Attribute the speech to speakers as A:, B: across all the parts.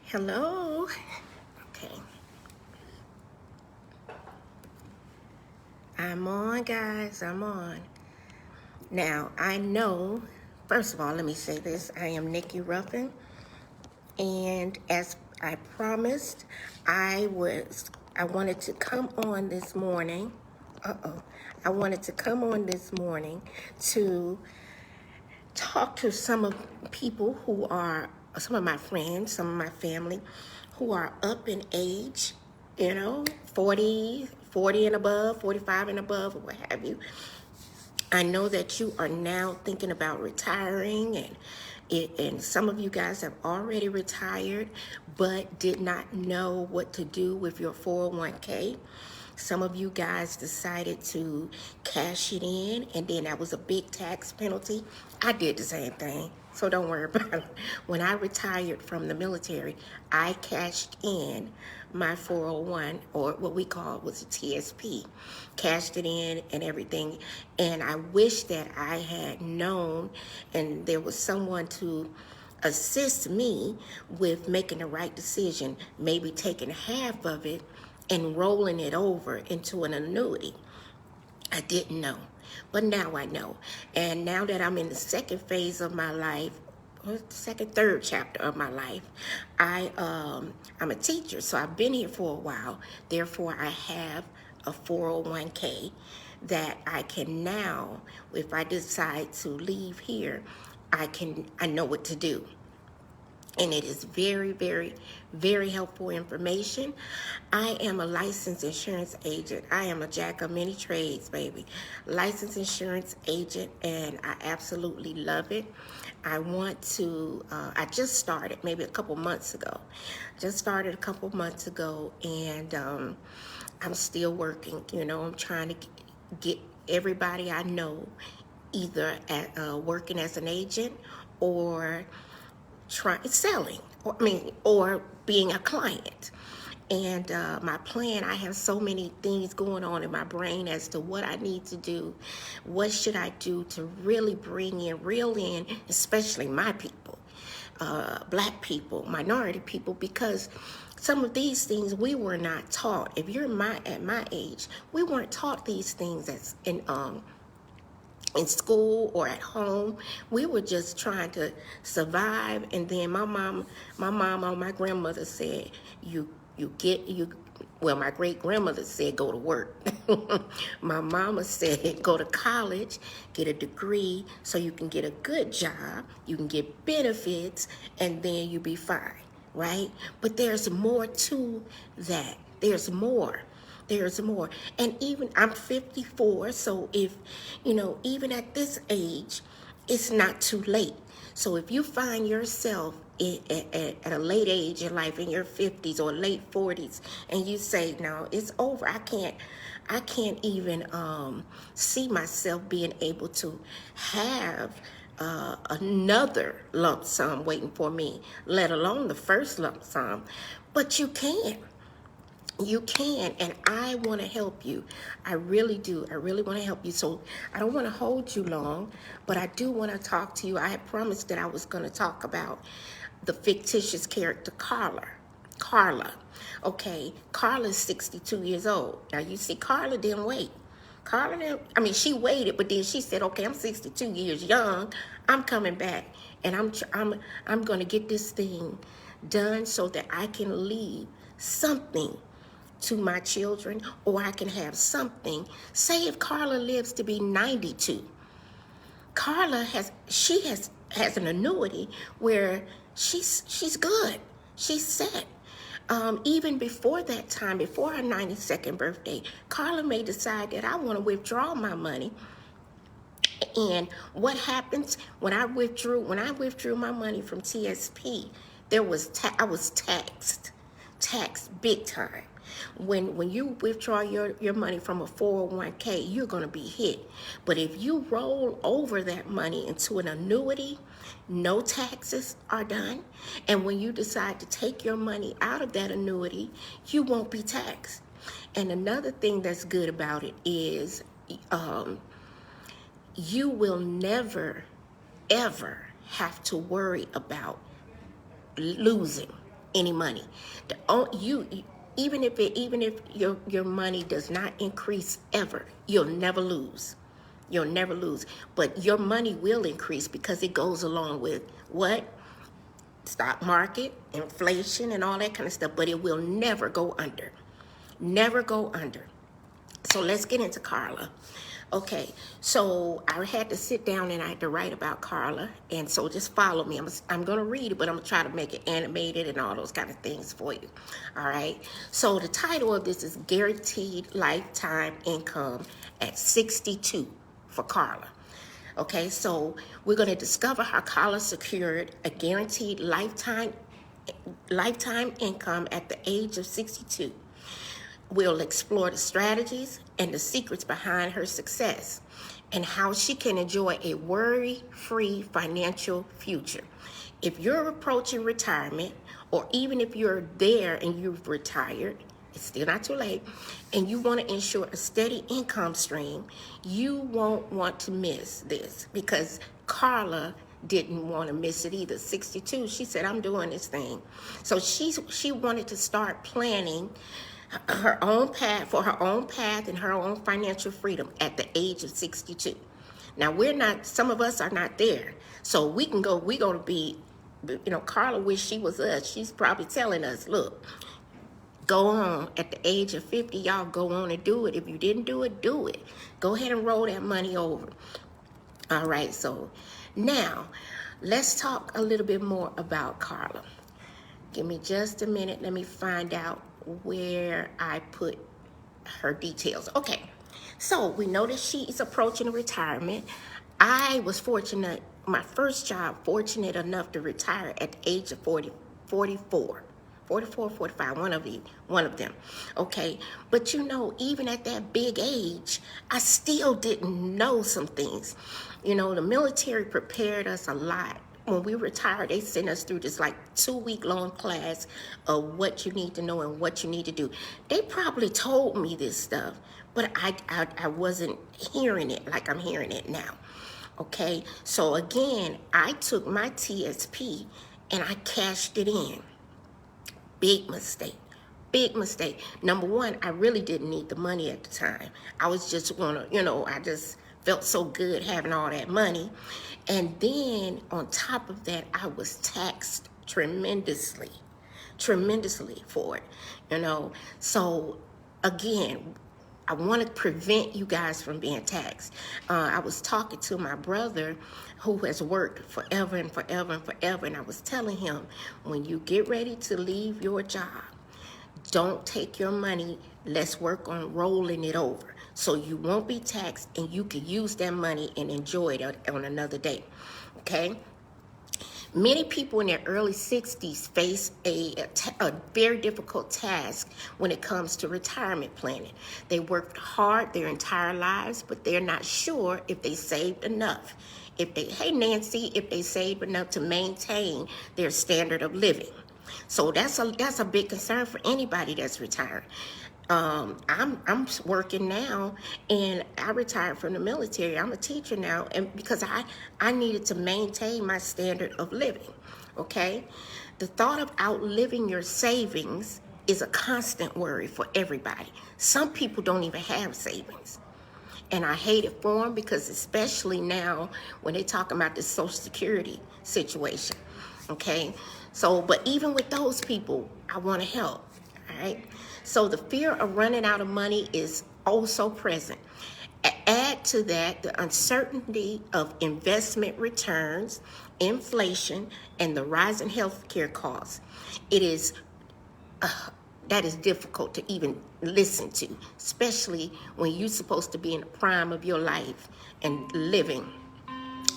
A: Hello. Okay. I'm on, guys. I'm on. Now, I know, first of all, let me say this. I am Nikki Ruffin. And as I promised, I wanted to come on this morning. I wanted to come on this morning to talk to some of people who are, some of my friends, some of my family who are up in age, 40 and above, 45 and above, or what have you. I know that you are now thinking about retiring, and some of you guys have already retired but did not know what to do with your 401k. Some of you guys decided to cash it in, and then that was a big tax penalty. I did the same thing, so don't worry about it. When I retired from the military, I cashed in my 401, or what we call was a TSP, cashed it in and everything. And I wish that I had known and there was someone to assist me with making the right decision, maybe taking half of it and rolling it over into an annuity. I didn't know, but now I know. And now that I'm in the second phase of my life, or third chapter of my life, I'm a teacher, so I've been here for a while. Therefore, I have a 401k that I can now, if I decide to leave here, I know what to do. And it is very, very, very helpful information. I am a licensed insurance agent. I am a jack of many trades, baby. Licensed insurance agent, and I absolutely love it. I just started maybe a couple months ago. And I'm still working. I'm trying to get everybody I know either working as an agent or selling, or being a client. And my plan, I have so many things going on in my brain as to what I need to do. What should I do to really reel in, especially my people, black people, minority people, because some of these things we were not taught. If you're at my age, we weren't taught these things as in school or at home. We were just trying to survive. And then my mom or my grandmother said, my great grandmother said go to work. My mama said go to college, get a degree so you can get a good job, you can get benefits, and then you be fine, right? But there's more to that. There's more. And even I'm 54, so even at this age, it's not too late. So if you find yourself at a late age in life, in your 50s or late 40s, and you say, no, it's over, I can't even see myself being able to have another lump sum waiting for me, let alone the first lump sum. But you can. You can, and I want to help you. I really do. I really want to help you. So I don't want to hold you long, but I do want to talk to you. I had promised that I was going to talk about the fictitious character Carla. Okay, Carla's 62 years old. Now you see, Carla didn't wait. She waited, but then she said, okay, I'm 62 years young. I'm coming back, and I'm going to get this thing done so that I can leave something to my children, or I can have something. Say if Carla lives to be 92, Carla has an annuity where she's good. She's set. Even before that time, before her 92nd birthday, Carla may decide that I want to withdraw my money. And what happens when I withdrew my money from TSP, I was taxed big time. When you withdraw your money from a 401k, you're going to be hit. But if you roll over that money into an annuity, no taxes are done. And when you decide to take your money out of that annuity, you won't be taxed. And another thing that's good about it is you will never, ever have to worry about losing any money. Even if your money does not increase ever, you'll never lose. You'll never lose. But your money will increase because it goes along with what? Stock market, inflation, and all that kind of stuff. But it will never go under. Never go under. So let's get into Carla. Okay, so I had to sit down and I had to write about Carla. And so just follow me. I'm going to read it, but I'm going to try to make it animated and all those kind of things for you. All right. So the title of this is Guaranteed Lifetime Income at 62 for Carla. Okay, so we're going to discover how Carla secured a guaranteed lifetime income at the age of 62. We'll explore the strategies and the secrets behind her success and how she can enjoy a worry-free financial future. If you're approaching retirement, or even if you're there and you've retired, it's still not too late, and you want to ensure a steady income stream, you won't want to miss this, because Carla didn't want to miss it either. 62, she said, I'm doing this thing. So she wanted to start planning her own path and her own financial freedom at the age of 62. Now some of us are not there. So we're going to be, Carla wish she was us. She's probably telling us, look, go on at the age of 50, y'all go on and do it. If you didn't do it, do it. Go ahead and roll that money over. All right, so now let's talk a little bit more about Carla. Give me just a minute. Let me find out where I put her details. Okay, so we know that she is approaching retirement. I was fortunate, my first job, fortunate enough to retire at the age of 44, 45, one of them. Okay, but even at that big age, I still didn't know some things. The military prepared us a lot. When we retired, they sent us through this 2-week-long class of what you need to know and what you need to do. They probably told me this stuff, but I wasn't hearing it like I'm hearing it now. Okay, so again, I took my TSP and I cashed it in. Big mistake. Big mistake. Number one, I really didn't need the money at the time. I was just I just felt so good having all that money. And then on top of that, I was taxed tremendously for it, So again, I want to prevent you guys from being taxed. I was talking to my brother who has worked forever and forever and forever, and I was telling him, when you get ready to leave your job, don't take your money. Let's work on rolling it over so you won't be taxed and you can use that money and enjoy it on another day. Okay? Many people in their early 60s face a very difficult task when it comes to retirement planning. They worked hard their entire lives, but they're not sure if they saved enough. If they saved enough to maintain their standard of living. So that's a big concern for anybody that's retired. I'm working now, and I retired from the military. I'm a teacher now, and because I needed to maintain my standard of living. Okay, the thought of outliving your savings is a constant worry for everybody. Some people don't even have savings, and I hate it for them, because especially now when they talk about the Social Security situation. Okay, so but even with those people, I want to help. All right. So the fear of running out of money is also present. Add to that the uncertainty of investment returns, inflation, and the rising healthcare costs. That is difficult to even listen to, especially when you're supposed to be in the prime of your life and living.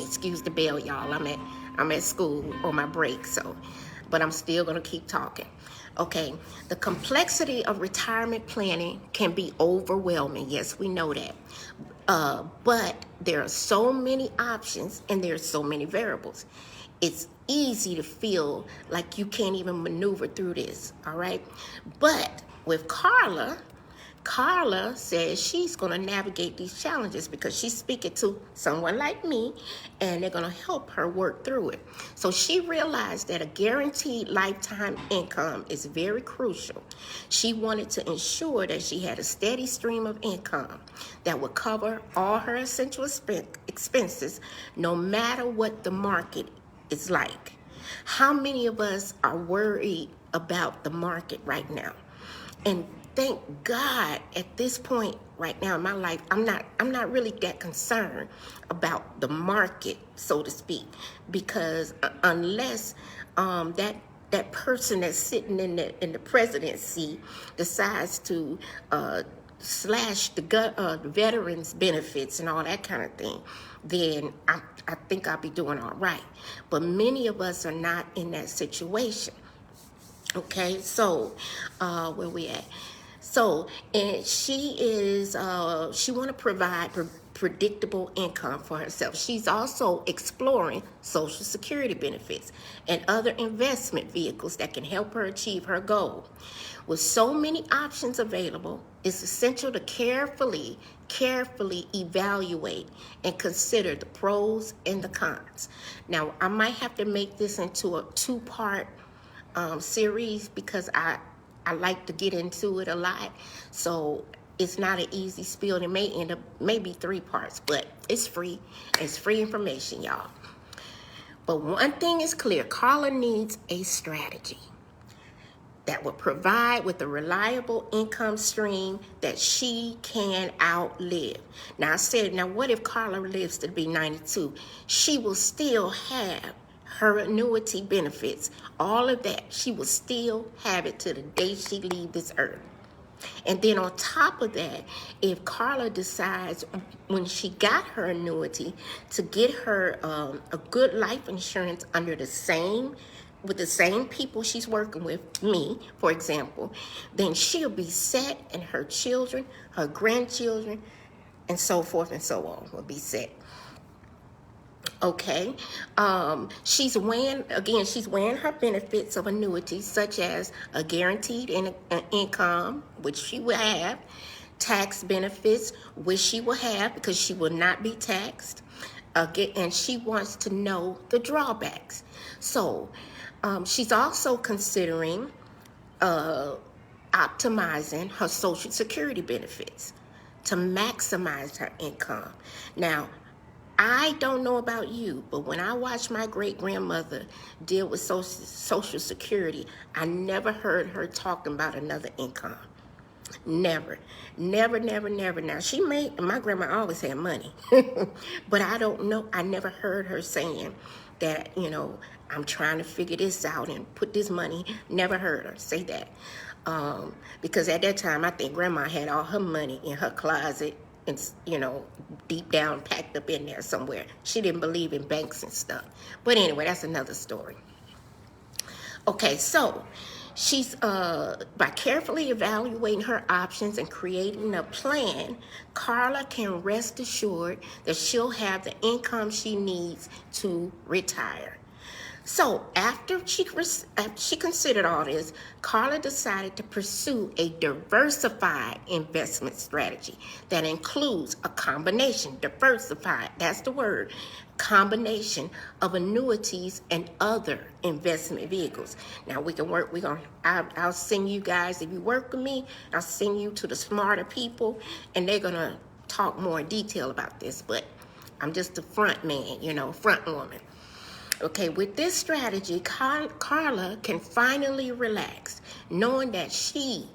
A: Excuse the bell, y'all. I'm at school on my break, but I'm still gonna keep talking. Okay, the complexity of retirement planning can be overwhelming. Yes, we know that. But there are so many options and there's so many variables. It's easy to feel like you can't even maneuver through this, all right? But with Carla, Carla says she's going to navigate these challenges because she's speaking to someone like me, and they're going to help her work through it. So she realized that a guaranteed lifetime income is very crucial. She wanted to ensure that she had a steady stream of income that would cover all her essential expenses, no matter what the market is like. How many of us are worried about the market right now? And thank God at this point right now in my life, I'm not really that concerned about the market, so to speak, because unless that person that's sitting in the presidency decides to slash the veterans benefits and all that kind of thing, then I think I'll be doing all right. But many of us are not in that situation. Okay, so where we at? So, and she is she want to provide predictable income for herself. She's also exploring Social Security benefits and other investment vehicles that can help her achieve her goal. With so many options available, it's essential to carefully evaluate and consider the pros and the cons. Now, I might have to make this into a two-part series because I like to get into it a lot, so it's not an easy spiel. It may end up maybe 3 parts, but it's free information, y'all. But one thing is clear: Carla needs a strategy that will provide with a reliable income stream that she can outlive. Now I said, now what if Carla lives to be 92? She will still have her annuity benefits, all of that. She will still have it to the day she leaves this earth. And then on top of that, if Carla decides when she got her annuity to get her a good life insurance under with the same people she's working with, me, for example, then she'll be set, and her children, her grandchildren, and so forth and so on will be set. Okay, she's weighing her benefits of annuities, such as a guaranteed income, which she will have, tax benefits, which she will have because she will not be taxed, and she wants to know the drawbacks. So she's also considering optimizing her Social Security benefits to maximize her income. Now, I don't know about you, but when I watched my great-grandmother deal with Social Security, I never heard her talking about another income. Never. Now, my grandma always had money, but I don't know, I never heard her saying that, I'm trying to figure this out and put this money. Never heard her say that. Because at that time, I think grandma had all her money in her closet and, deep down packed up in there somewhere. She didn't believe in banks and stuff. But anyway, that's another story. Okay, so she's by carefully evaluating her options and creating a plan, Carla can rest assured that she'll have the income she needs to retire. So after she considered all this, Carla decided to pursue a diversified investment strategy that includes a combination, diversified, that's the word, combination of annuities and other investment vehicles. Now we can work, I'll send you guys, if you work with me, I'll send you to the smarter people, and they're gonna talk more in detail about this, but I'm just the front man, front woman. Okay, with this strategy, Carla can finally relax, knowing that she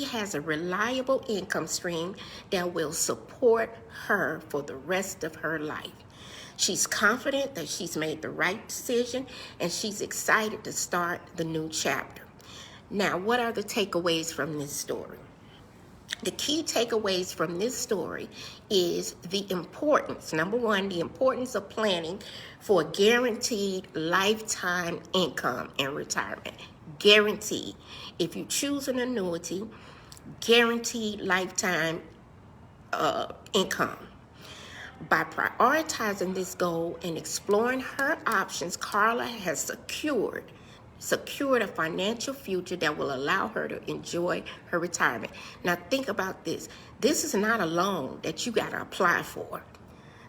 A: has a reliable income stream that will support her for the rest of her life. She's confident that she's made the right decision, and she's excited to start the new chapter. Now, what are the takeaways from this story? The key takeaways from this story is the importance, number one, the importance of planning for guaranteed lifetime income in retirement. Guaranteed. If you choose an annuity, guaranteed lifetime income. By prioritizing this goal and exploring her options, Carla has secured secured a financial future that will allow her to enjoy her retirement. Now think about this. This is not a loan that you got to apply for.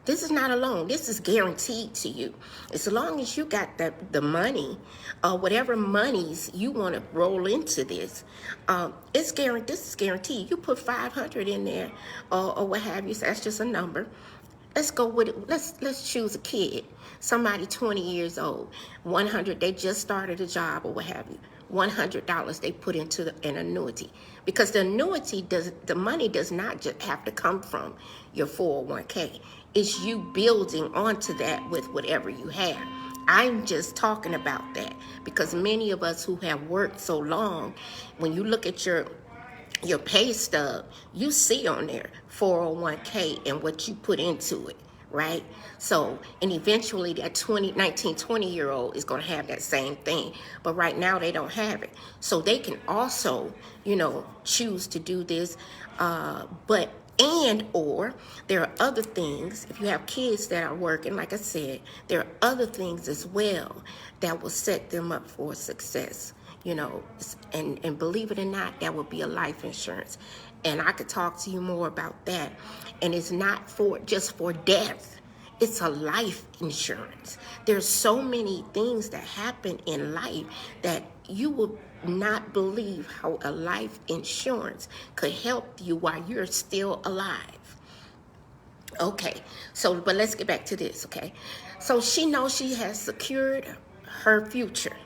A: This is not a loan. This is guaranteed to you. As long as you got the money, whatever monies you want to roll into this, it's guaranteed. This is guaranteed. You put 500 in there, or what have you. So that's just a number. Let's go with it. Let's choose a kid, somebody 20 years old, 100. They just started a job or what have you. $100 they put into an annuity, because the annuity the money does not just have to come from your 401k. It's you building onto that with whatever you have. I'm just talking about that because many of us who have worked so long, when you look at your pay stub, you see on there 401k and what you put into it, right? So, and eventually that 20-year-old is going to have that same thing. But right now they don't have it. So they can also, choose to do this. Or there are other things. If you have kids that are working, like I said, there are other things as well that will set them up for success. And believe it or not, that would be a life insurance. And I could talk to you more about that. And it's not just for death. It's a life insurance. There's so many things that happen in life that you will not believe how a life insurance could help you while you're still alive. Okay, but let's get back to this, okay? So she knows she has secured her future.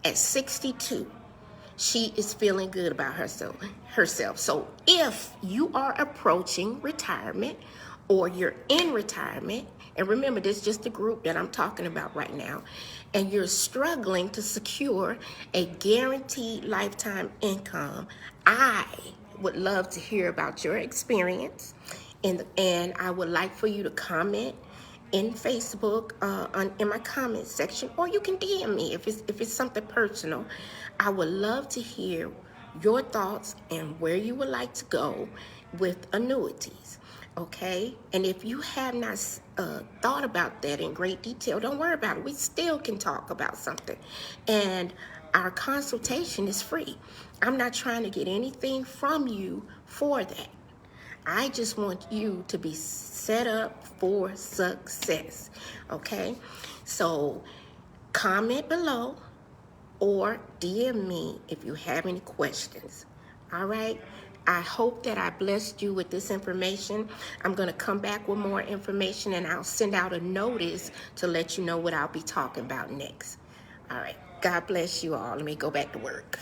A: At 62, she is feeling good about herself. So if you are approaching retirement or you're in retirement, and remember, this is just the group that I'm talking about right now, and you're struggling to secure a guaranteed lifetime income, I would love to hear about your experience, and I would like for you to comment in Facebook, in my comment section, or you can DM me if it's something personal. I would love to hear your thoughts and where you would like to go with annuities. Okay, and if you have not thought about that in great detail, don't worry about it. We still can talk about something, and our consultation is free. I'm not trying to get anything from you for that. I just want you to be set up for success, okay? So comment below or DM me if you have any questions, all right? I hope that I blessed you with this information. I'm going to come back with more information, and I'll send out a notice to let you know what I'll be talking about next. All right. God bless you all. Let me go back to work.